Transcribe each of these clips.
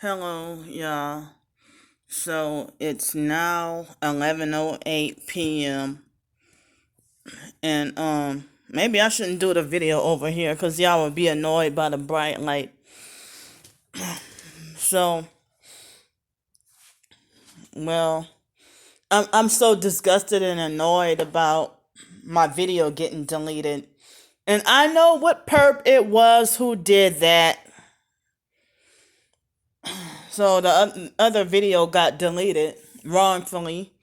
Hello, y'all. So it's now 11:08 p.m. and maybe I shouldn't do the video over here cuz y'all would be annoyed by the bright light. So, well, I'm so disgusted and annoyed about my video getting deleted. And I know what perp it was who did that. So the other video got deleted wrongfully.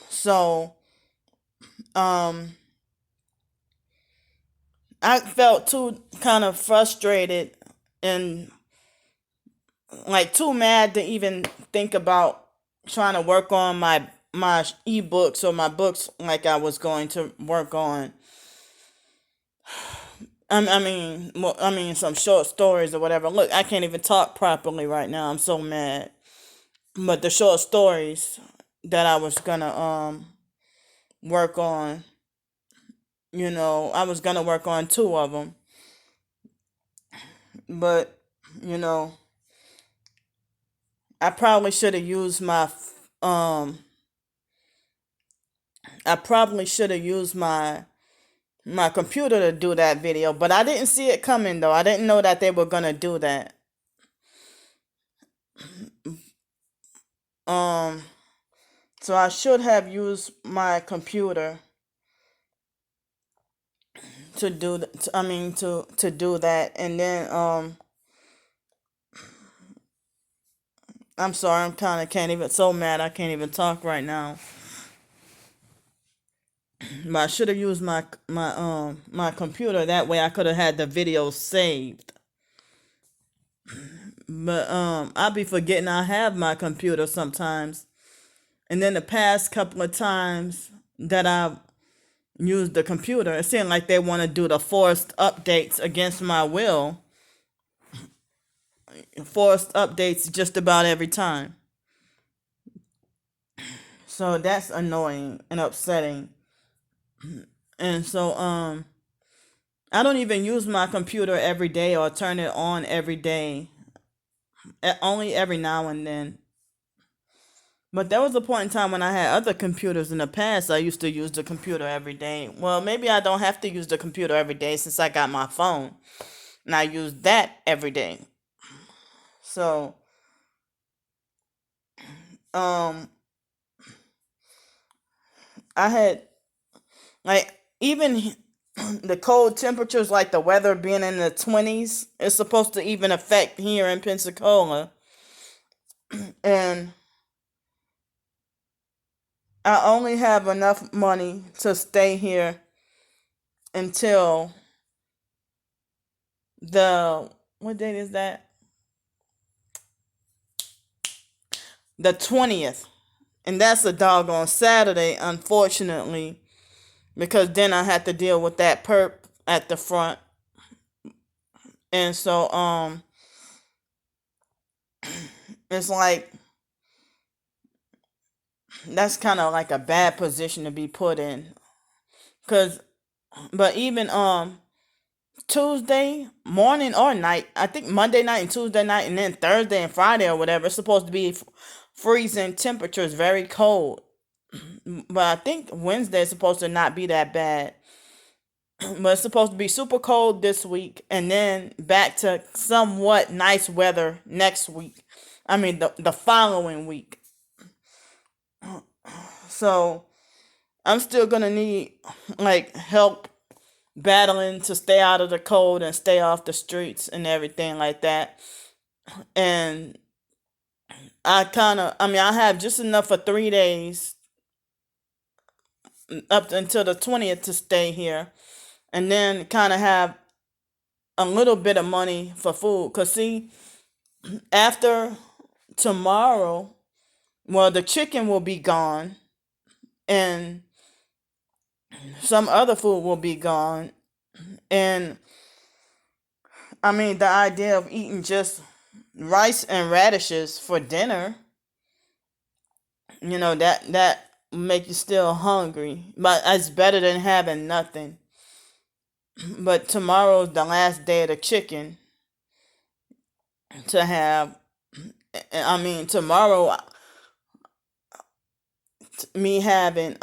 So, um I felt too kind of frustrated and like too mad to even think about trying to work on my ebooks or my books like I was going to work on. I mean some short stories or whatever. Look, I can't even talk properly right now. I'm so mad. But the short stories that I was gonna work on, I was gonna work on two of them, but you know, I probably should have used um I probably should have used my computer to do that video, but I didn't see it coming though. I didn't know that they were gonna do that. Um, so I should have used my computer to do to do that, and then I'm sorry, I'm kind of can't even so mad I can't even talk right now. But I should have used my computer. That way I could have had the video saved. But I be forgetting I have my computer sometimes. And then the past couple of times that I used the computer, it seemed like they want to do the forced updates against my will. Forced updates just about every time. So that's annoying and upsetting. And so I don't even use my computer every day or turn it on every day. Only every now and then. But there was a point in time when I had other computers in the past. I used to use the computer every day. Well, maybe I don't have to use the computer every day since I got my phone. And I use that every day. So, um, I had, like, even the cold temperatures, like the weather being in the 20s, is supposed to even affect here in Pensacola. And I only have enough money to stay here until the, what date is that? The 20th. And that's a doggone Saturday, unfortunately, because then I had to deal with that perp at the front. And so it's like that's kind of like a bad position to be put in. Cause but even Tuesday morning or night, I think Monday night and Tuesday night, and then Thursday and Friday or whatever, it's supposed to be freezing temperatures, very cold. But I think Wednesday is supposed to not be that bad. But it's supposed to be super cold this week, and then back to somewhat nice weather next week. I mean, the following week. So I'm still gonna need like help battling to stay out of the cold and stay off the streets and everything like that. And I have just enough for 3 days up until the 20th to stay here, and then kind of have a little bit of money for food. Cause see, after tomorrow, well, the chicken will be gone, and some other food will be gone, and I mean the idea of eating just rice and radishes for dinner, that make you still hungry, but it's better than having nothing. But tomorrow's the last day of the chicken to have, I mean, tomorrow, me having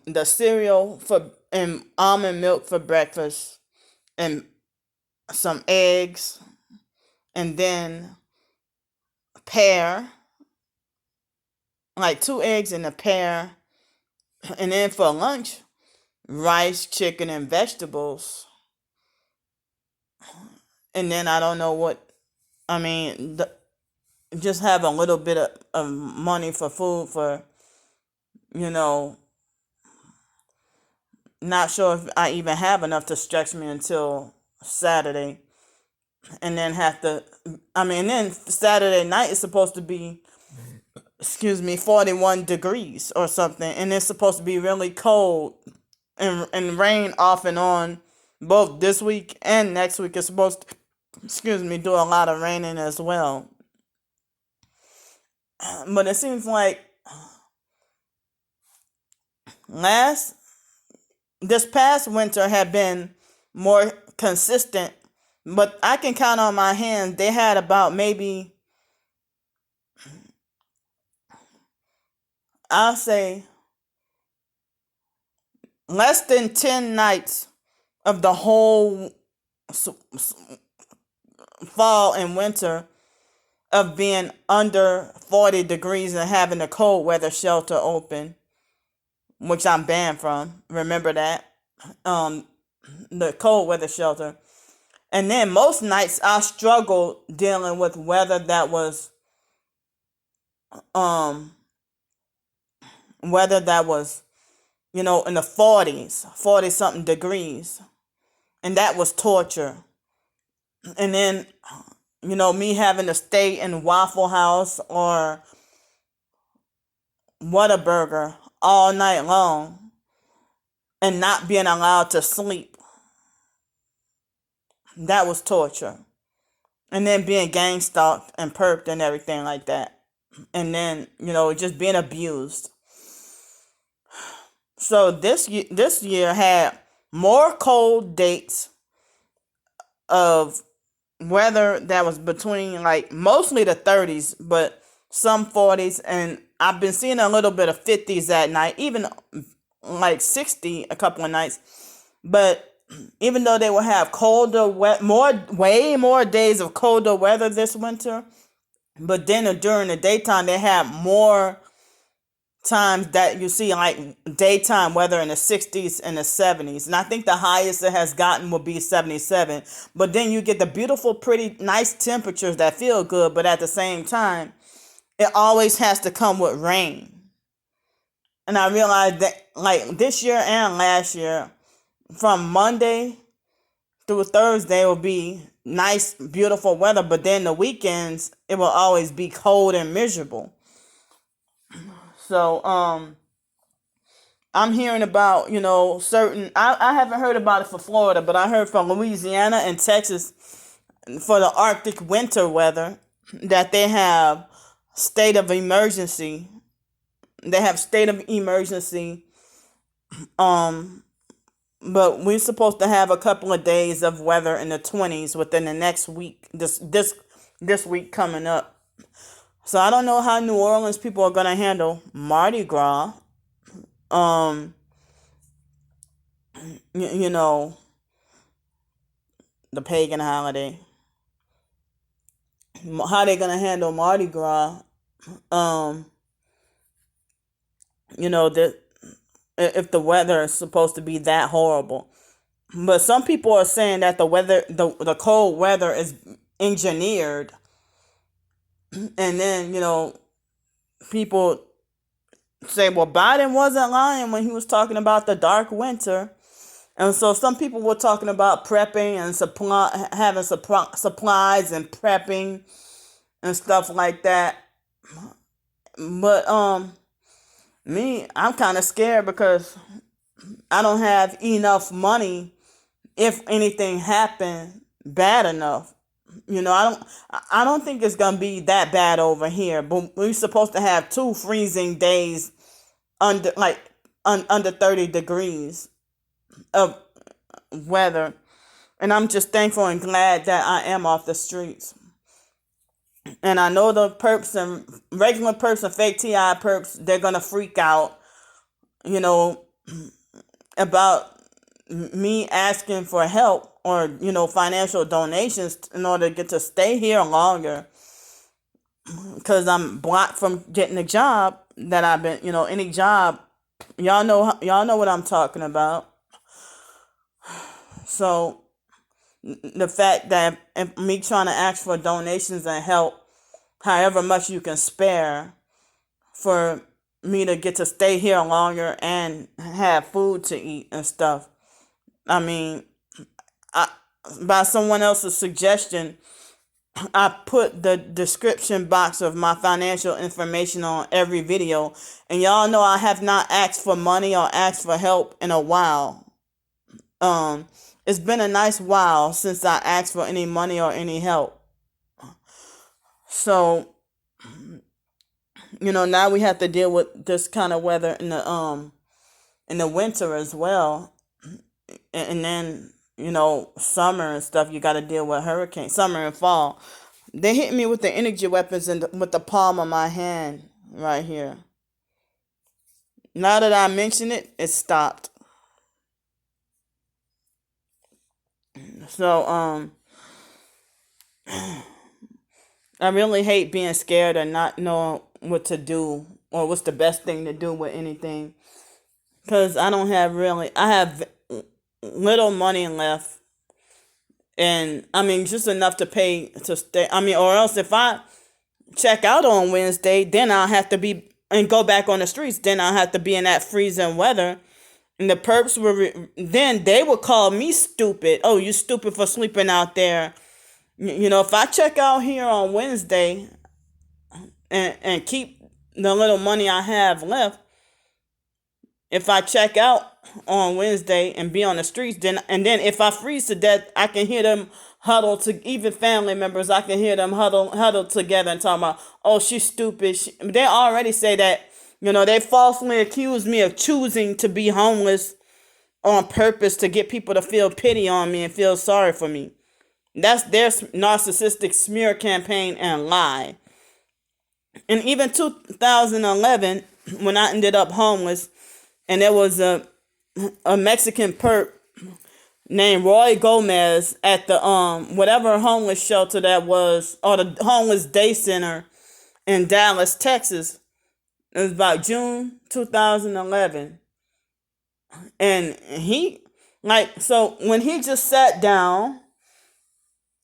the cereal for and almond milk for breakfast, and some eggs, and then pear, like two eggs and a pear, and then for lunch, rice, chicken, and vegetables. And then I don't know what, I mean, just have a little bit of money for food for, you know, not sure if I even have enough to stretch me until Saturday. And then have to, I mean, then Saturday night is supposed to be, 41 degrees or something. And it's supposed to be really cold and rain off and on both this week and next week. It's supposed to, do a lot of raining as well. But it seems like last this past winter had been more consistent, but I can count on my hands. They had about maybe, I'll say, less than 10 nights of the whole fall and winter of being under 40 degrees and having a cold weather shelter open, which I'm banned from. Remember that? The cold weather shelter. And then most nights I struggled dealing with weather that was um weather that was, in the 40s, 40 something degrees. And that was torture. And then, me having to stay in Waffle House or Whataburger all night long and not being allowed to sleep. That was torture. And then being gang stalked and perked and everything like that. And then, just being abused. So this year had more cold dates of weather that was between, like, mostly the 30s, but some 40s, and I've been seeing a little bit of 50s at night, even like 60 a couple of nights. But even though they will have way more days of colder weather this winter, but then during the daytime they have more times that you see like daytime weather in the 60s and the 70s. And I think the highest it has gotten will be 77. But then you get the beautiful, pretty, nice temperatures that feel good, but at the same time, it always has to come with rain. And I realized that, like, this year and last year, from Monday through Thursday will be nice, beautiful weather, but then the weekends, it will always be cold and miserable. So, I'm hearing about, certain, I haven't heard about it for Florida, but I heard from Louisiana and Texas for the Arctic winter weather that they have state of emergency. They have state of emergency. But we're supposed to have a couple of days of weather in the 20s within the next week, this week coming up. So I don't know how New Orleans people are gonna handle Mardi Gras. You know, the pagan holiday. How they gonna handle Mardi Gras? That if the weather is supposed to be that horrible. But some people are saying that the cold weather is engineered. And then, people say, well, Biden wasn't lying when he was talking about the dark winter. And so some people were talking about prepping and having supplies and prepping and stuff like that. But I'm kind of scared because I don't have enough money if anything happened bad enough. I don't think it's gonna be that bad over here. But we're supposed to have 2 freezing days under 30 degrees of weather, and I'm just thankful and glad that I am off the streets. And I know the perps and regular perps and fake TI perps, they're gonna freak out, you know, about me asking for help or, financial donations in order to get to stay here longer, because I'm blocked from getting a job that I've been, any job. Y'all know what I'm talking about. So the fact that me trying to ask for donations and help, however much you can spare, for me to get to stay here longer and have food to eat and stuff. I mean, I, by someone else's suggestion, I put the description box of my financial information on every video, and y'all know I have not asked for money or asked for help in a while. Um, it's been a nice while since I asked for any money or any help. So, now we have to deal with this kind of weather in the winter as well. And then, summer and stuff, you got to deal with hurricanes, summer and fall. They hit me with the energy weapons and with the palm of my hand right here. Now that I mention it, it stopped. So, I really hate being scared or not knowing what to do or what's the best thing to do with anything. Because I have little money left. And I mean, just enough to pay to stay. I mean, or else if I check out on Wednesday, then I'll have to be and go back on the streets. Then I'll have to be in that freezing weather. And the perps then they would call me stupid. Oh, you stupid for sleeping out there. If I check out here on Wednesday and keep the little money I have left, if I check out on Wednesday and be on the streets, then if I freeze to death, I can hear them huddle to even family members. I can hear them huddle together and talk about, oh, she's stupid. They already say that. They falsely accuse me of choosing to be homeless on purpose to get people to feel pity on me and feel sorry for me. That's their narcissistic smear campaign and lie. And even 2011, when I ended up homeless, and there was a Mexican perp named Roy Gomez at the whatever homeless shelter that was, or the homeless day center in Dallas, Texas. It was about June 2011. And so when he just sat down,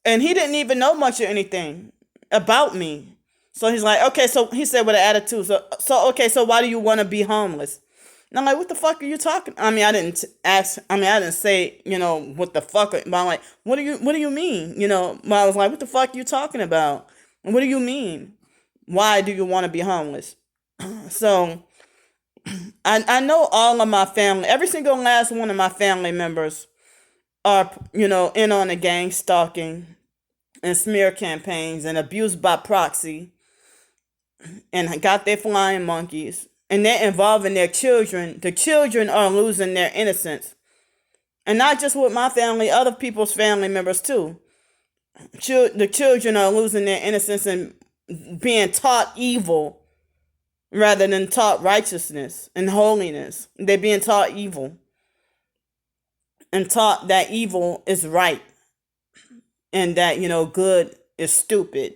and he didn't even know much of anything about me. So he's like, okay, so he said with an attitude, okay, so why do you want to be homeless? And I'm like, what the fuck are you talking? I mean, I didn't say, what the fuck, but I'm like, what do you mean? But I was like, what the fuck are you talking about? And what do you mean? Why do you want to be homeless? So I know all of my family, every single last one of my family members are, in on the gang stalking and smear campaigns and abuse by proxy, and got their flying monkeys, and they're involving their children. The children are losing their innocence. And not just with my family, other people's family members too. The children are losing their innocence and being taught evil rather than taught righteousness and holiness. They're being taught evil and taught that evil is right and that, good is stupid.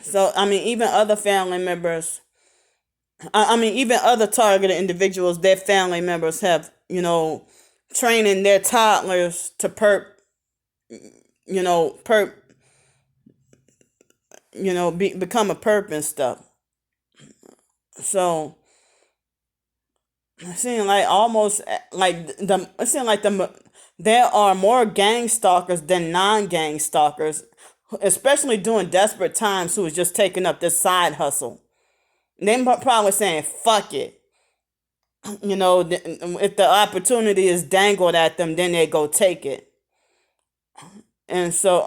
So, I mean, even other family members, even other targeted individuals, their family members have, training their toddlers to become a perp and stuff. So, it seems like there are more gang stalkers than non-gang stalkers, especially during desperate times, who is just taking up this side hustle. They probably saying, fuck it. If the opportunity is dangled at them, then they go take it. And so,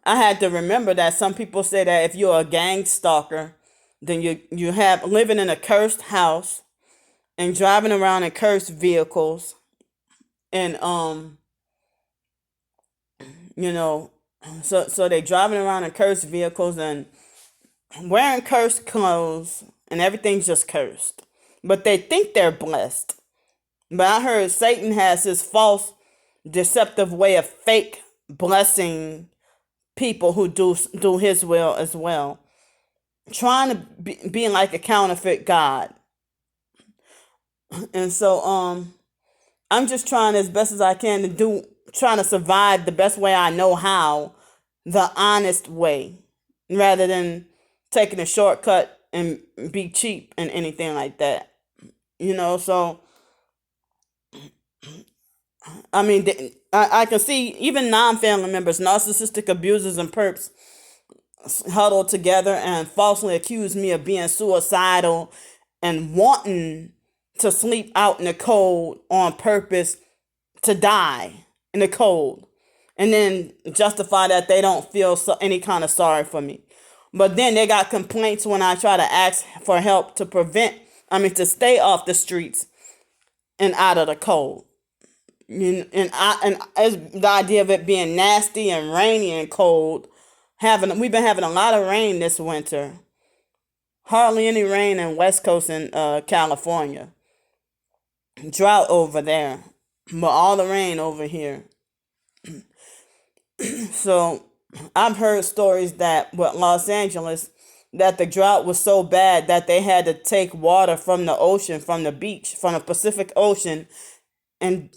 I had to remember that some people say that if you're a gang stalker, then you have living in a cursed house and driving around in cursed vehicles and you know. So they driving around in cursed vehicles and wearing cursed clothes, and everything's just cursed. But they think they're blessed. But I heard Satan has his false, deceptive way of fake blessing people who do his will as well, trying to be like a counterfeit God. And so I'm just trying as best as I can to trying to survive the best way I know how, the honest way, rather than taking a shortcut and be cheap and anything like that. So I mean, I can see even non-family members, narcissistic abusers and perps huddle together and falsely accuse me of being suicidal and wanting to sleep out in the cold on purpose, to die in the cold, and then justify that they don't feel any kind of sorry for me. But then they got complaints when I try to ask for help to stay off the streets and out of the cold. And as the idea of it being nasty and rainy and cold, we've been having a lot of rain this winter. Hardly any rain in West Coast and California. Drought over there, but all the rain over here. So I've heard stories that with Los Angeles, that the drought was so bad that they had to take water from the ocean, from the beach, from the Pacific Ocean, and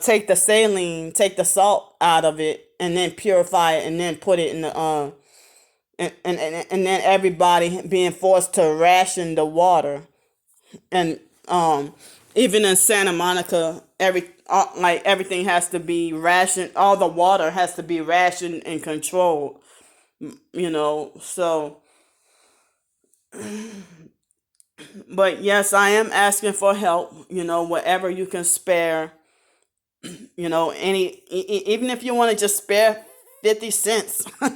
take the saline, take the salt out of it, and then purify it, and then put it in the and then everybody being forced to ration the water. And even in Santa Monica, everything has to be rationed. All the water has to be rationed and controlled. So. But yes, I am asking for help. Whatever you can spare. Even if you want to just spare 50 cents, or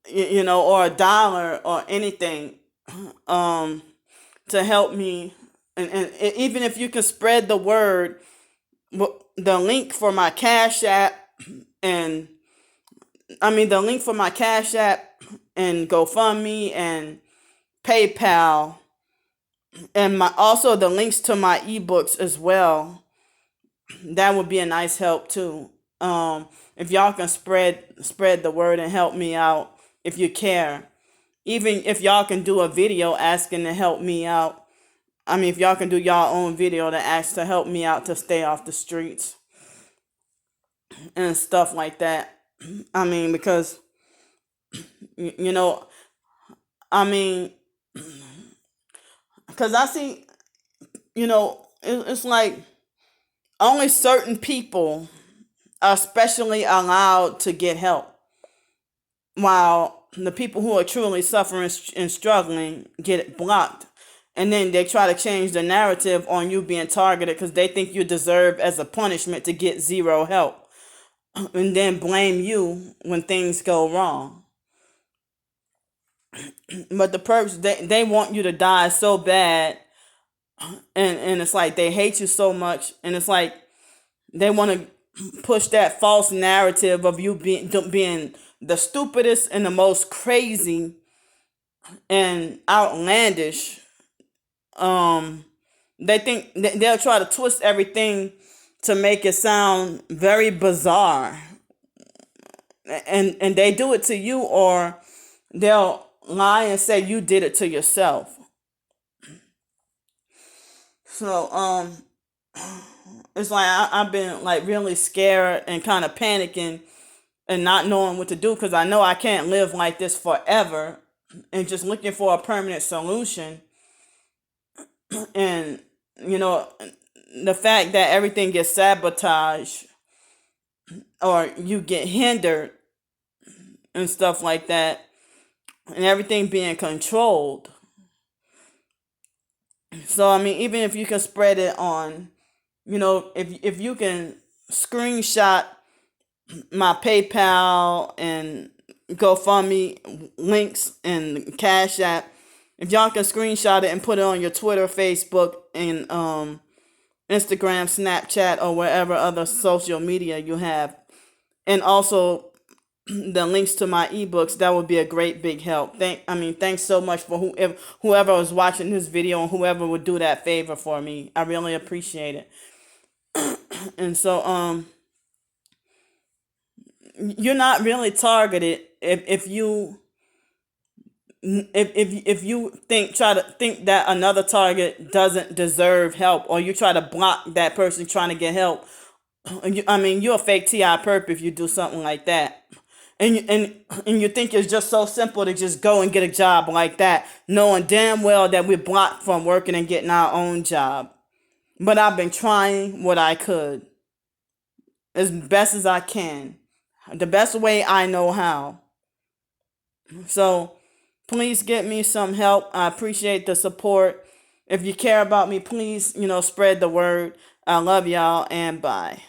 $1 or anything, to help me. And even if you can spread the word, the link for my Cash App and the link for my Cash App and GoFundMe and PayPal, and also the links to my ebooks as well, that would be a nice help too. If y'all can spread the word and help me out, if you care. Even if y'all can do a video asking to help me out. If y'all can do y'all own video to ask to help me out to stay off the streets and stuff like that. Because because I see, it's like only certain people are specially allowed to get help, while the people who are truly suffering and struggling get it blocked. And then they try to change the narrative on you being targeted because they think you deserve as a punishment to get zero help, and then blame you when things go wrong. But the perps, they want you to die so bad, and it's like they hate you so much, and it's like they want to push that false narrative of you being the stupidest and the most crazy and outlandish. They think they'll try to twist everything to make it sound very bizarre, and they do it to you, or they'll lie and say you did it to yourself. So it's like I've been like really scared and kind of panicking and not knowing what to do, because I know I can't live like this forever, and just looking for a permanent solution. And the fact that everything gets sabotaged or you get hindered and stuff like that, and everything being controlled. So even if you can spread it on, if you can screenshot my PayPal and GoFundMe links and Cash App, if y'all can screenshot it and put it on your Twitter, Facebook, and Instagram, Snapchat, or wherever other social media you have, and also the links to my ebooks, that would be a great big help. Thanks so much for whoever was watching this video and whoever would do that favor for me. I really appreciate it. And so you're not really targeted if you try to think that another target doesn't deserve help, or you try to block that person trying to get help. You're a fake TI perp if you do something like that. And you think it's just so simple to just go and get a job like that, knowing damn well that we're blocked from working and getting our own job. But I've been trying what I could as best as I can, the best way I know how. So please get me some help. I appreciate the support. If you care about me, please, spread the word. I love y'all, and bye.